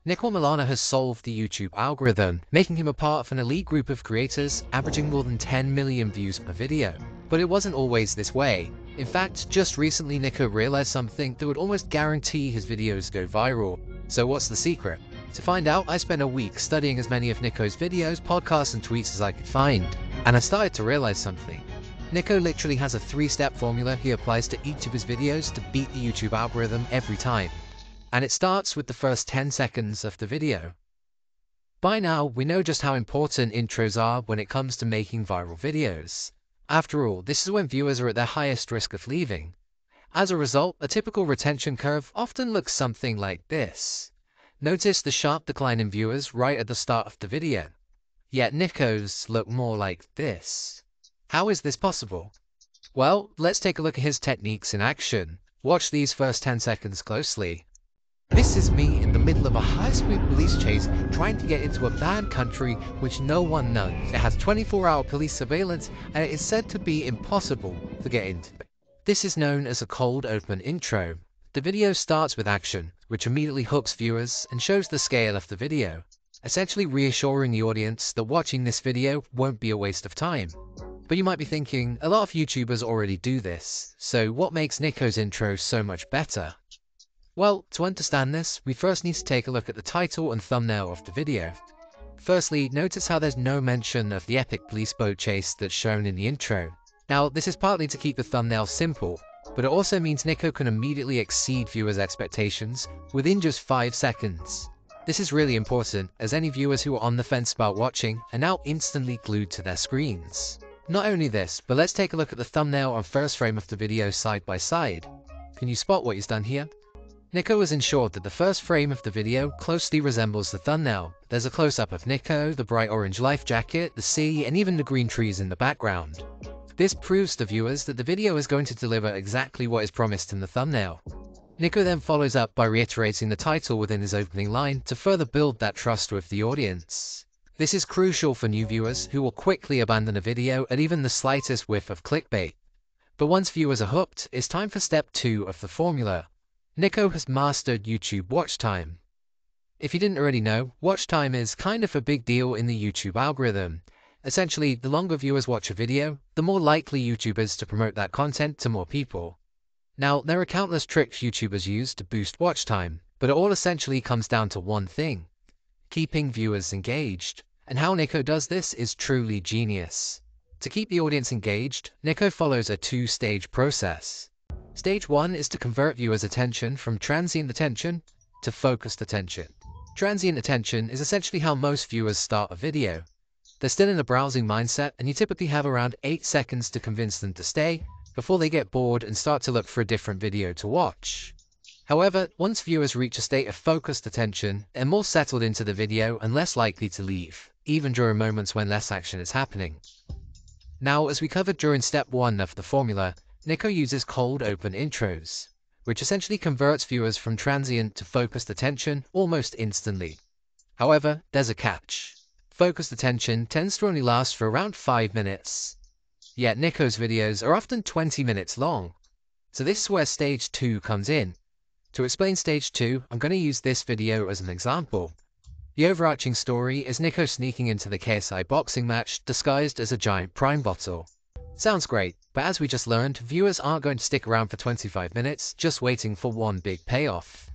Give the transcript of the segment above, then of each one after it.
Niko Omilana has solved the YouTube algorithm, making him a part of an elite group of creators averaging more than 10 million views per video. But it wasn't always this way. In fact, just recently Niko realized something that would almost guarantee his videos go viral. So what's the secret? To find out, I spent a week studying as many of Niko's videos, podcasts and tweets as I could find. And I started to realize something. Niko literally has a 3-step formula he applies to each of his videos to beat the YouTube algorithm every time. And it starts with the first 10 seconds of the video. By now, we know just how important intros are when it comes to making viral videos. After all, this is when viewers are at their highest risk of leaving. As a result, a typical retention curve often looks something like this. Notice the sharp decline in viewers right at the start of the video. Yet Niko's look more like this. How is this possible? Well, let's take a look at his techniques in action. Watch these first 10 seconds closely. This is me in the middle of a high-speed police chase trying to get into a bad country which no one knows. It has 24-hour police surveillance and it is said to be impossible to get into. This is known as a cold open intro. The video starts with action, which immediately hooks viewers and shows the scale of the video, essentially reassuring the audience that watching this video won't be a waste of time. But you might be thinking, a lot of YouTubers already do this, so what makes Niko's intro so much better? Well, to understand this, we first need to take a look at the title and thumbnail of the video. Firstly, notice how there's no mention of the epic police boat chase that's shown in the intro. Now, this is partly to keep the thumbnail simple, but it also means Niko can immediately exceed viewers' expectations within just 5 seconds. This is really important, as any viewers who are on the fence about watching are now instantly glued to their screens. Not only this, but let's take a look at the thumbnail and first frame of the video side by side. Can you spot what he's done here? Niko has ensured that the first frame of the video closely resembles the thumbnail. There's a close-up of Niko, the bright orange life jacket, the sea, and even the green trees in the background. This proves to viewers that the video is going to deliver exactly what is promised in the thumbnail. Niko then follows up by reiterating the title within his opening line to further build that trust with the audience. This is crucial for new viewers who will quickly abandon a video at even the slightest whiff of clickbait. But once viewers are hooked, it's time for step 2 of the formula. Niko has mastered YouTube watch time. If you didn't already know, watch time is kind of a big deal in the YouTube algorithm. Essentially, the longer viewers watch a video, the more likely YouTube is to promote that content to more people. Now, there are countless tricks YouTubers use to boost watch time, but it all essentially comes down to one thing: keeping viewers engaged. And how Niko does this is truly genius. To keep the audience engaged, Niko follows a 2-stage process. Stage 1 is to convert viewers' attention from transient attention to focused attention. Transient attention is essentially how most viewers start a video. They're still in a browsing mindset, and you typically have around 8 seconds to convince them to stay before they get bored and start to look for a different video to watch. However, once viewers reach a state of focused attention, they're more settled into the video and less likely to leave, even during moments when less action is happening. Now, as we covered during step 1 of the formula, Niko uses cold open intros, which essentially converts viewers from transient to focused attention almost instantly. However, there's a catch. Focused attention tends to only last for around 5 minutes. Yet Niko's videos are often 20 minutes long. So this is where stage 2 comes in. To explain stage 2, I'm going to use this video as an example. The overarching story is Niko sneaking into the KSI boxing match disguised as a giant prime bottle. Sounds great, but as we just learned, viewers aren't going to stick around for 25 minutes just waiting for one big payoff.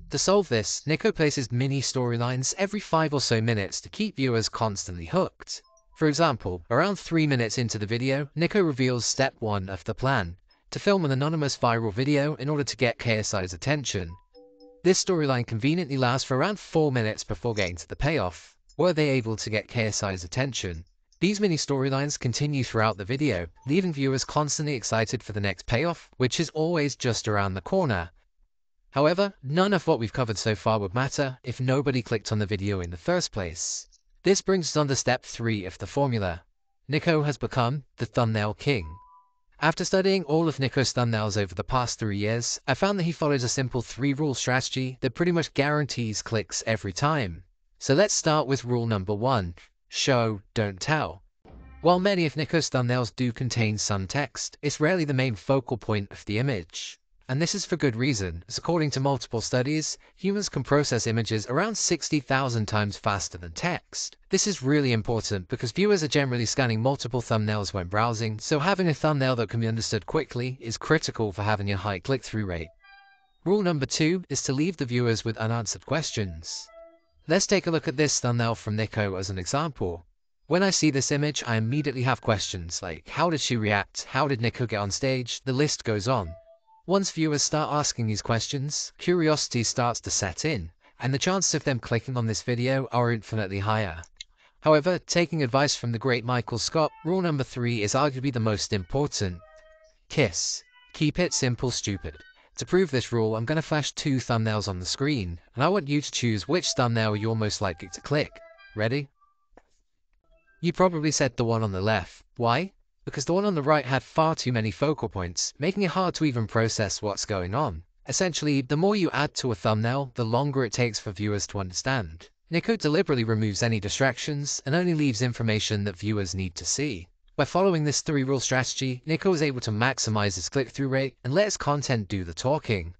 To solve this, Niko places mini storylines every 5 or so minutes to keep viewers constantly hooked. For example, around 3 minutes into the video, Niko reveals step 1 of the plan: to film an anonymous viral video in order to get KSI's attention. This storyline conveniently lasts for around 4 minutes before getting to the payoff. Were they able to get KSI's attention? These mini storylines continue throughout the video, leaving viewers constantly excited for the next payoff, which is always just around the corner. However, none of what we've covered so far would matter if nobody clicked on the video in the first place. This brings us on to step 3 of the formula. Niko has become the thumbnail king. After studying all of Niko's thumbnails over the past 3 years, I found that he follows a simple 3-rule strategy that pretty much guarantees clicks every time. So let's start with rule number 1. Show, don't tell. While many of Niko's thumbnails do contain some text, it's rarely the main focal point of the image. And this is for good reason, as according to multiple studies, humans can process images around 60,000 times faster than text. This is really important because viewers are generally scanning multiple thumbnails when browsing, so having a thumbnail that can be understood quickly is critical for having a high click-through rate. Rule number 2 is to leave the viewers with unanswered questions. Let's take a look at this thumbnail from Niko as an example. When I see this image, I immediately have questions like, how did she react? How did Niko get on stage? The list goes on. Once viewers start asking these questions, curiosity starts to set in, and the chances of them clicking on this video are infinitely higher. However, taking advice from the great Michael Scott, rule number 3 is arguably the most important. KISS. Keep it simple, stupid. To prove this rule, I'm going to flash 2 thumbnails on the screen, and I want you to choose which thumbnail you're most likely to click. Ready? You probably said the one on the left. Why? Because the one on the right had far too many focal points, making it hard to even process what's going on. Essentially, the more you add to a thumbnail, the longer it takes for viewers to understand. Niko deliberately removes any distractions and only leaves information that viewers need to see. By following this 3-rule strategy, Niko is able to maximize his click-through rate and let his content do the talking.